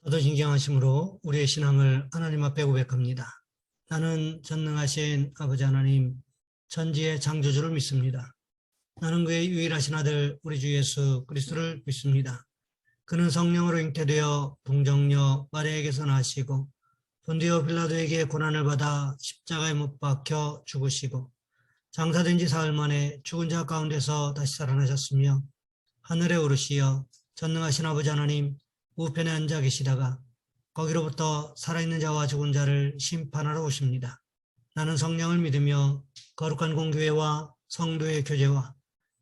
도도진경하심으로 우리의 신앙을 하나님 앞에 고백합니다. 나는 전능하신 아버지 하나님, 천지의 창조주를 믿습니다. 나는 그의 유일하신 아들 우리 주 예수 그리스도를 믿습니다. 그는 성령으로 잉태되어 동정녀 마리아에게서 나시고 본디오 빌라도에게 고난을 받아 십자가에 못 박혀 죽으시고 장사된 지 사흘 만에 죽은 자 가운데서 다시 살아나셨으며 하늘에 오르시어 전능하신 아버지 하나님 우편에 앉아 계시다가 거기로부터 살아있는 자와 죽은 자를 심판하러 오십니다. 나는 성령을 믿으며 거룩한 공교회와 성도의 교제와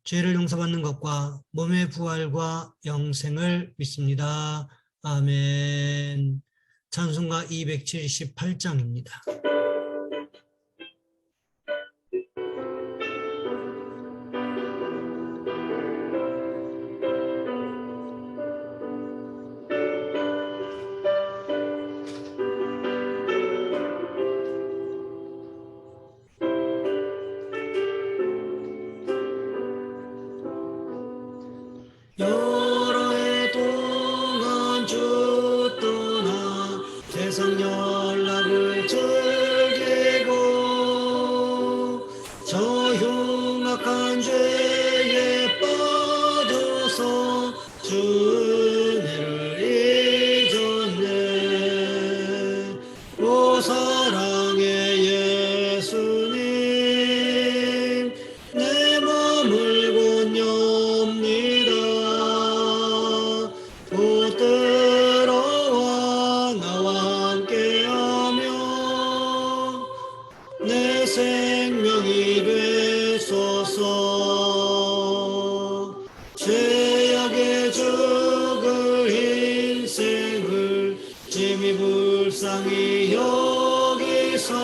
죄를 용서받는 것과 몸의 부활과 영생을 믿습니다. 아멘. 찬송가 278장입니다. 여러 해 동안 주 떠나 세상 연락을 즐기고 저 흉악한 죄에 빠져서 주 은혜를 잊었네. 오 사랑의 예수님, 내 맘을 곧 엽니다. 곧 들어와 나와 함께하며 내 생명이 되소서. 죄악에 죽을 인생을 짐이 불쌍히 여기사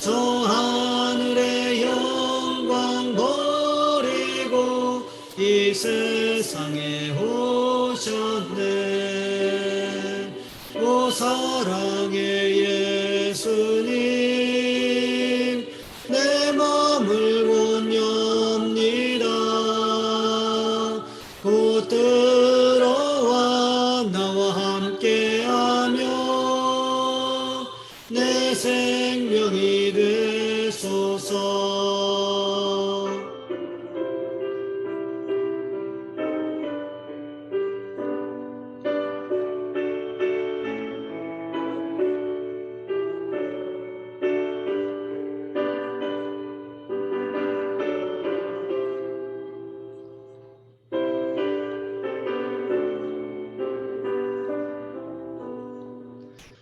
저 하늘의 영광 버리고 이 세상에 오셨네. 오 사랑의 예수님, 내 맘을 곧 엽니다. 곧 들어와 나와 함께하며 내 생명이 되소서.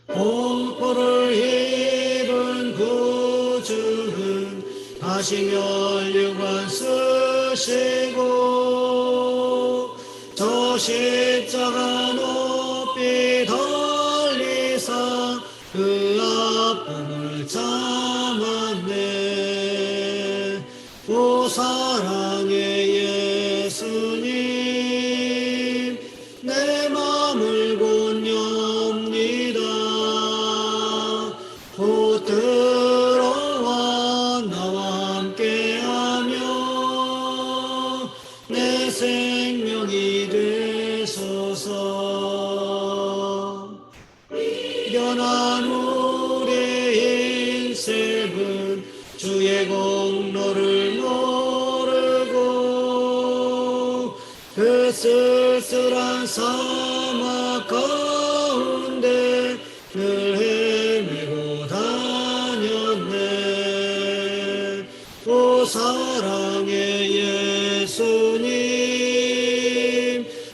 공포를 입은 구주는 다시 면류관 쓰시고 저 십자가 높이 달리사 그 아픔을 참았네. 오 사랑의 예수님, 내 맘을 곧 엽니다. 곧 들어와 나와 함께하며 내 생명이 되소서. 미련한 우리의 인생은 주의 공로를 모르고 그 쓸쓸한 사막 가운데 늘 헤매고 다녔네. 오 사랑의 예수님,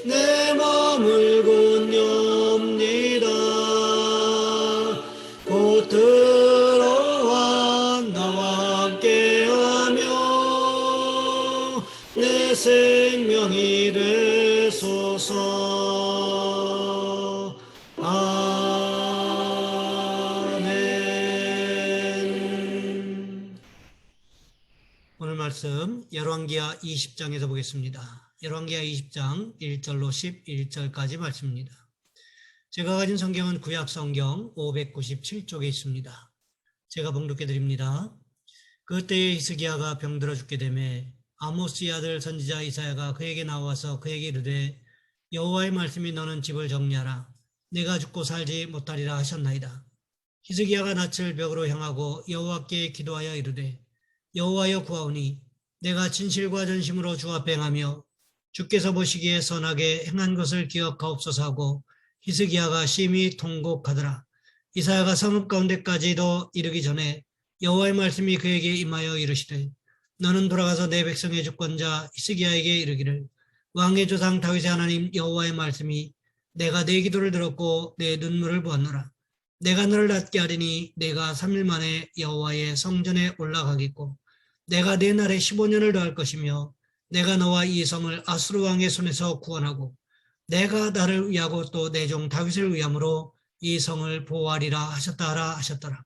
내 맘을 곧 엽니다. 곧 들어와 나와 함께하며 내 생명이 되소서. 아멘. 오늘 말씀 열왕기하 20장에서 보겠습니다. 열왕기하 20장 1절로 11절까지 말씀입니다. 제가 가진 성경은 구약 성경 597쪽에 있습니다. 제가 봉독해 드립니다. 그때에 히스기야가 병들어 죽게 되매 아모스의 아들 선지자 이사야가 그에게 나와서 그에게 이르되 여호와의 말씀이 너는 집을 정리하라. 내가 죽고 살지 못하리라 하셨나이다. 히스기야가 낯을 벽으로 향하고 여호와께 기도하여 이르되 여호와여 구하오니 내가 진실과 전심으로 주 앞에 행하며 주께서 보시기에 선하게 행한 것을 기억하옵소서 하고 히스기야가 심히 통곡하더라. 이사야가 성읍 가운데까지도 이르기 전에 여호와의 말씀이 그에게 임하여 이르시되 너는 돌아가서 내 백성의 주권자 히스기야에게 이르기를 왕의 조상 다윗의 하나님 여호와의 말씀이 내가 내 기도를 들었고 내 눈물을 보았노라. 내가 너를 낫게 하리니 내가 3일 만에 여호와의 성전에 올라가겠고 내가 내 날에 15년을 더할 것이며 내가 너와 이 성을 아수르 왕의 손에서 구원하고 내가 나를 위하고 또 내 종 다윗을 위함으로 이 성을 보호하리라 하셨더라.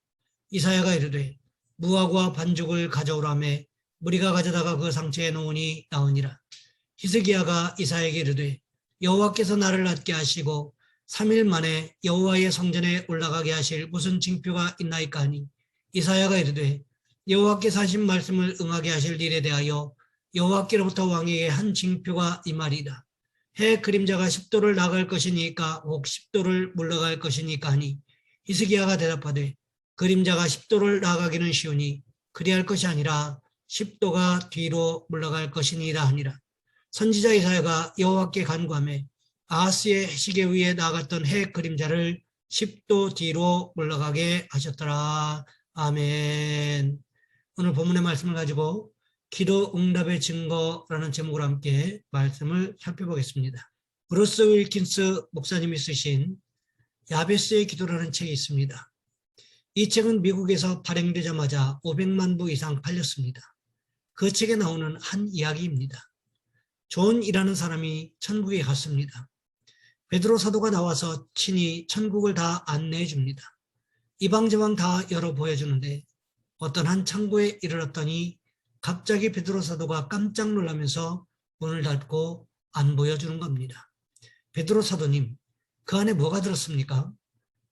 이사야가 이르되 무화과 반죽을 가져오라며 무리가 가져다가 그 상처에 놓으니 나으니라. 히스기야가 이사야에게 이르되 여호와께서 나를 낫게 하시고 3일 만에 여호와의 성전에 올라가게 하실 무슨 징표가 있나이까 하니 이사야가 이르되 여호와께서 하신 말씀을 응하게 하실 일에 대하여 여호와께로부터 왕에게 한 징표가 이 말이다. 해 그림자가 10도를 나갈 것이니까 혹 10도를 물러갈 것이니까 하니 히스기야가 대답하되 그림자가 10도를 나가기는 쉬우니 그리할 것이 아니라 10도가 뒤로 물러갈 것이니라 하니라. 선지자 이사야가 여호와께 간구하며 아하스의 시계 위에 나갔던 해 그림자를 10도 뒤로 물러가게 하셨더라. 아멘. 오늘 본문의 말씀을 가지고 기도 응답의 증거라는 제목으로 함께 말씀을 살펴보겠습니다. 브루스 윌킨스 목사님이 쓰신 야베스의 기도라는 책이 있습니다. 이 책은 미국에서 발행되자마자 500만 부 이상 팔렸습니다. 그 책에 나오는 한 이야기입니다. 존이라는 사람이 천국에 갔습니다. 베드로 사도가 나와서 친히 천국을 다 안내해 줍니다. 이방저방 다 열어 보여주는데 어떤 한 창고에 이르렀더니 갑자기 베드로 사도가 깜짝 놀라면서 문을 닫고 안 보여주는 겁니다. 베드로 사도님, 그 안에 뭐가 들었습니까?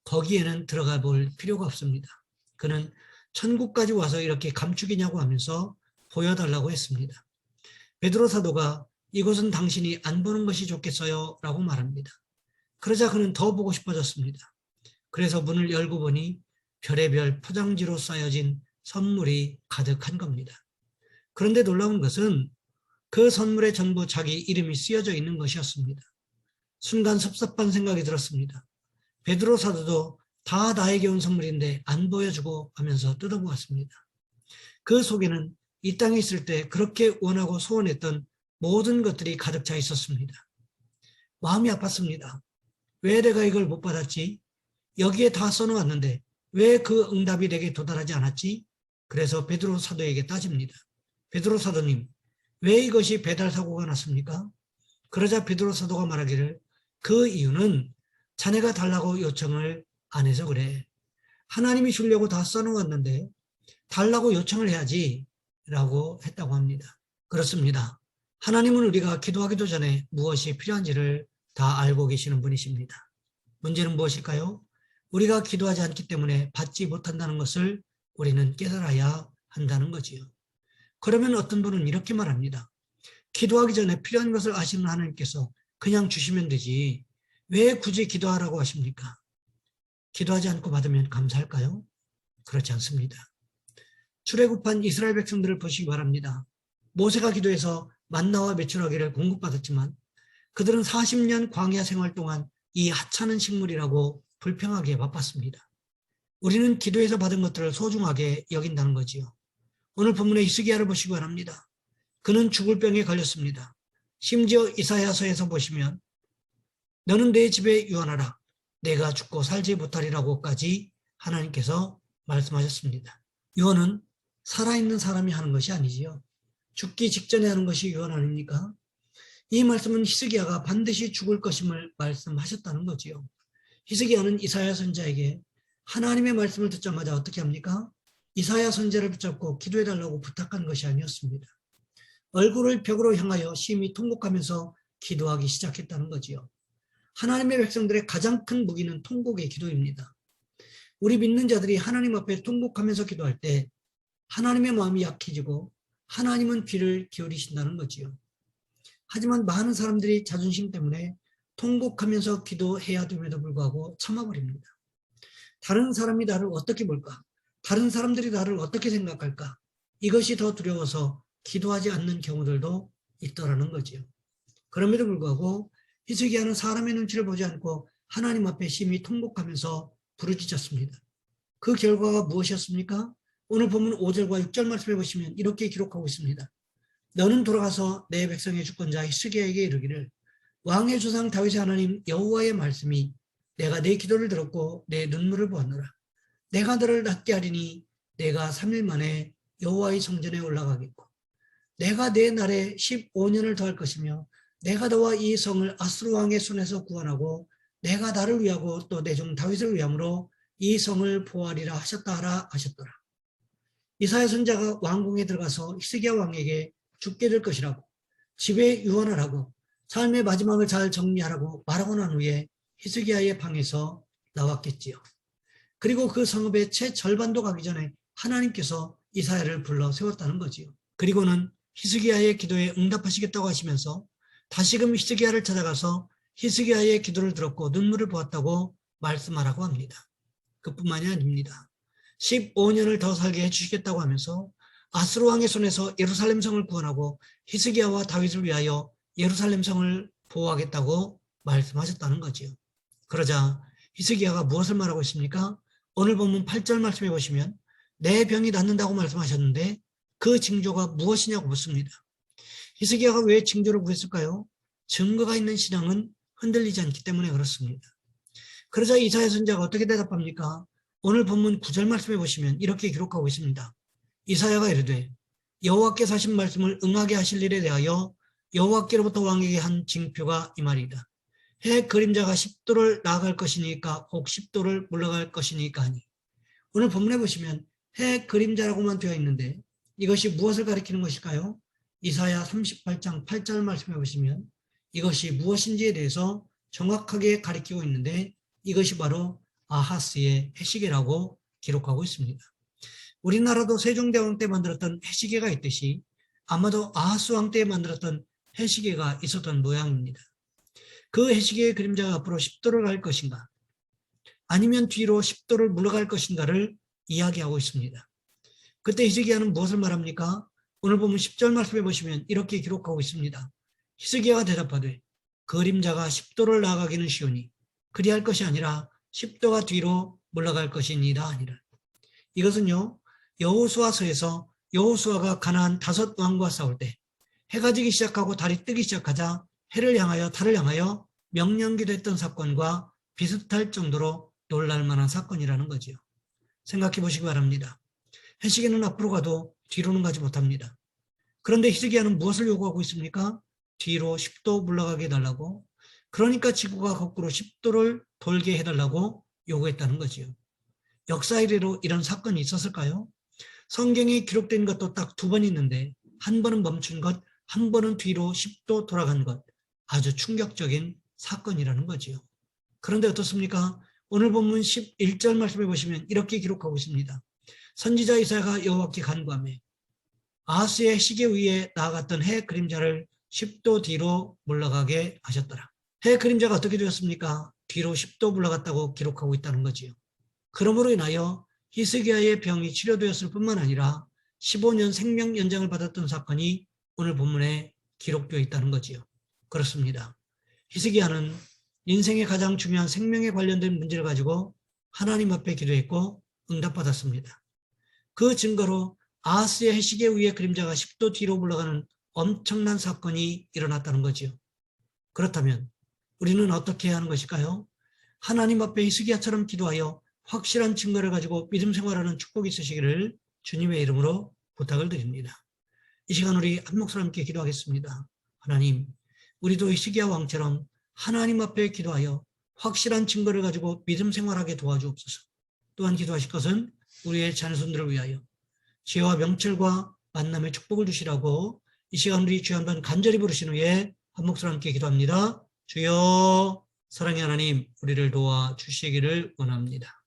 거기에는 들어가 볼 필요가 없습니다. 그는 천국까지 와서 이렇게 감축이냐고 하면서 보여달라고 했습니다. 베드로 사도가 이곳은 당신이 안 보는 것이 좋겠어요 라고 말합니다. 그러자 그는 더 보고 싶어졌습니다. 그래서 문을 열고 보니 별의별 포장지로 쌓여진 선물이 가득한 겁니다. 그런데 놀라운 것은 그 선물에 전부 자기 이름이 쓰여져 있는 것이었습니다. 순간 섭섭한 생각이 들었습니다. 베드로 사도도 다 나에게 온 선물인데 안 보여주고 하면서 뜯어보았습니다. 그 속에는 이 땅에 있을 때 그렇게 원하고 소원했던 모든 것들이 가득 차 있었습니다. 마음이 아팠습니다. 왜 내가 이걸 못 받았지? 여기에 다 써놓았는데 왜 그 응답이 내게 도달하지 않았지? 그래서 베드로 사도에게 따집니다. 베드로 사도님, 왜 이것이 배달 사고가 났습니까? 그러자 베드로 사도가 말하기를 그 이유는 자네가 달라고 요청을 안 해서 그래. 하나님이 주려고 다 써놓았는데 달라고 요청을 해야지 라고 했다고 합니다. 그렇습니다. 하나님은 우리가 기도하기도 전에 무엇이 필요한지를 다 알고 계시는 분이십니다. 문제는 무엇일까요? 우리가 기도하지 않기 때문에 받지 못한다는 것을 우리는 깨달아야 한다는 거지요. 그러면 어떤 분은 이렇게 말합니다. 기도하기 전에 필요한 것을 아시는 하나님께서 그냥 주시면 되지 왜 굳이 기도하라고 하십니까? 기도하지 않고 받으면 감사할까요? 그렇지 않습니다. 출애굽한 이스라엘 백성들을 보시기 바랍니다. 모세가 기도해서 만나와 메추라기를 공급받았지만 그들은 40년 광야 생활 동안 이 하찮은 식물이라고 불평하게 바빴습니다. 우리는 기도해서 받은 것들을 소중하게 여긴다는 거지요. 오늘 본문의 히스기야를 보시기 바랍니다. 그는 죽을 병에 걸렸습니다. 심지어 이사야서에서 보시면 너는 내 집에 유언하라. 내가 죽고 살지 못하리라고까지 하나님께서 말씀하셨습니다. 유언은 살아있는 사람이 하는 것이 아니지요. 죽기 직전에 하는 것이 유언 아닙니까? 이 말씀은 히스기야가 반드시 죽을 것임을 말씀하셨다는 거지요. 히스기야는 이사야 선지자에게 하나님의 말씀을 듣자마자 어떻게 합니까? 이사야 선지자를 붙잡고 기도해달라고 부탁한 것이 아니었습니다. 얼굴을 벽으로 향하여 심히 통곡하면서 기도하기 시작했다는 거지요. 하나님의 백성들의 가장 큰 무기는 통곡의 기도입니다. 우리 믿는 자들이 하나님 앞에 통곡하면서 기도할 때 하나님의 마음이 약해지고 하나님은 귀를 기울이신다는 거지요. 하지만 많은 사람들이 자존심 때문에 통곡하면서 기도해야 됨에도 불구하고 참아버립니다. 다른 사람이 나를 어떻게 볼까? 다른 사람들이 나를 어떻게 생각할까? 이것이 더 두려워서 기도하지 않는 경우들도 있더라는 거지요. 그럼에도 불구하고 히스기야는 사람의 눈치를 보지 않고 하나님 앞에 심히 통곡하면서 부르짖었습니다. 그 결과가 무엇이었습니까? 오늘 본문 5절과 6절 말씀해 보시면 이렇게 기록하고 있습니다. 너는 돌아가서 내 백성의 주권자 히스기야에게 이르기를 왕의 조상 다윗의 하나님 여호와의 말씀이 내가 내 기도를 들었고 내 눈물을 보았노라. 내가 너를 낫게 하리니 내가 3일 만에 여호와의 성전에 올라가겠고 내가 내 날에 15년을 더할 것이며 내가 너와 이 성을 아수르 왕의 손에서 구원하고 내가 나를 위하고 또 내 종 다윗을 위함으로 이 성을 보호하리라 하셨다 하라 하셨더라. 이사야 선지자가 왕궁에 들어가서 히스기야 왕에게 죽게 될 것이라고 집에 유언하라고 삶의 마지막을 잘 정리하라고 말하고 난 후에 히스기야의 방에서 나왔겠지요. 그리고 그 성읍의 채 절반도 가기 전에 하나님께서 이사야를 불러 세웠다는 거지요. 그리고는 히스기야의 기도에 응답하시겠다고 하시면서 다시금 히스기야를 찾아가서 히스기야의 기도를 들었고 눈물을 보았다고 말씀하라고 합니다. 그뿐만이 아닙니다. 15년을 더 살게 해주시겠다고 하면서 아수르 왕의 손에서 예루살렘 성을 구원하고 히스기야와 다윗을 위하여 예루살렘 성을 보호하겠다고 말씀하셨다는 거지요. 그러자 히스기야가 무엇을 말하고 있습니까? 오늘 본문 8절 말씀해 보시면 내 병이 낫는다고 말씀하셨는데 그 징조가 무엇이냐고 묻습니다. 히스기야가 왜 징조를 구했을까요? 증거가 있는 신앙은 흔들리지 않기 때문에 그렇습니다. 그러자 이사야 선지자가 어떻게 대답합니까? 오늘 본문 9절 말씀해 보시면 이렇게 기록하고 있습니다. 이사야가 이르되 여호와께서 하신 말씀을 응하게 하실 일에 대하여 여호와께로부터 왕에게 한 징표가 이 말이다. 해 그림자가 10도를 나아갈 것이니까 혹 10도를 물러갈 것이니까 하니. 오늘 본문에 보시면 해 그림자라고만 되어 있는데 이것이 무엇을 가리키는 것일까요? 이사야 38장 8절 말씀해 보시면 이것이 무엇인지에 대해서 정확하게 가리키고 있는데 이것이 바로 아하스의 해시계라고 기록하고 있습니다. 우리나라도 세종대왕 때 만들었던 해시계가 있듯이 아마도 아하스 왕 때 만들었던 해시계가 있었던 모양입니다. 그 해시계의 그림자가 앞으로 10도를 갈 것인가 아니면 뒤로 10도를 물러갈 것인가를 이야기하고 있습니다. 그때 히스기야는 무엇을 말합니까? 오늘 보면 10절 말씀해 보시면 이렇게 기록하고 있습니다. 히스기야가 대답하되 그림자가 10도를 나아가기는 쉬우니 그리할 것이 아니라 10도가 뒤로 물러갈 것이니이다 하니라. 이것은요 여호수아서에서 여호수아가 가나안 5 왕과 싸울 때 해가 지기 시작하고 달이 뜨기 시작하자 해를 향하여 달을 향하여 명령기도 했던 사건과 비슷할 정도로 놀랄만한 사건이라는 거지요. 생각해 보시기 바랍니다. 해시계는 앞으로 가도 뒤로는 가지 못합니다. 그런데 히스기야는 무엇을 요구하고 있습니까? 뒤로 10도 물러가게 해달라고, 그러니까 지구가 거꾸로 10도를 돌게 해달라고 요구했다는 거지요. 역사 이래로 이런 사건이 있었을까요? 성경에 기록된 것도 딱 2번 있는데 한 번은 멈춘 것, 한 번은 뒤로 10도 돌아간 것, 아주 충격적인 사건이라는 거지요. 그런데 어떻습니까? 오늘 본문 11절 말씀해 보시면 이렇게 기록하고 있습니다. 선지자 이사야가 여호와께 간구하며 아하스의 시계 위에 나아갔던 해 그림자를 10도 뒤로 물러가게 하셨더라. 해 그림자가 어떻게 되었습니까? 뒤로 10도 물러갔다고 기록하고 있다는 거지요. 그러므로 인하여 히스기야의 병이 치료되었을 뿐만 아니라 15년 생명 연장을 받았던 사건이 오늘 본문에 기록되어 있다는 거지요. 그렇습니다. 히스기야는 인생의 가장 중요한 생명에 관련된 문제를 가지고 하나님 앞에 기도했고 응답받았습니다. 그 증거로 아하스의 해시계 위에 그림자가 10도 뒤로 물러가는 엄청난 사건이 일어났다는 거지요. 그렇다면 우리는 어떻게 해야 하는 것일까요? 하나님 앞에 히스기야처럼 기도하여 확실한 증거를 가지고 믿음 생활하는 축복이 있으시기를 주님의 이름으로 부탁을 드립니다. 이 시간 우리 한 목소리 함께 기도하겠습니다. 하나님, 우리도 히스기야 왕처럼 하나님 앞에 기도하여 확실한 증거를 가지고 믿음 생활하게 도와주옵소서. 또한 기도하실 것은 우리의 자녀손들을 위하여 지혜와 명철과 만남의 축복을 주시라고 이 시간 우리 주여 한번 간절히 부르신 후에 한 목소리 함께 기도합니다. 주여, 사랑의 하나님, 우리를 도와주시기를 원합니다.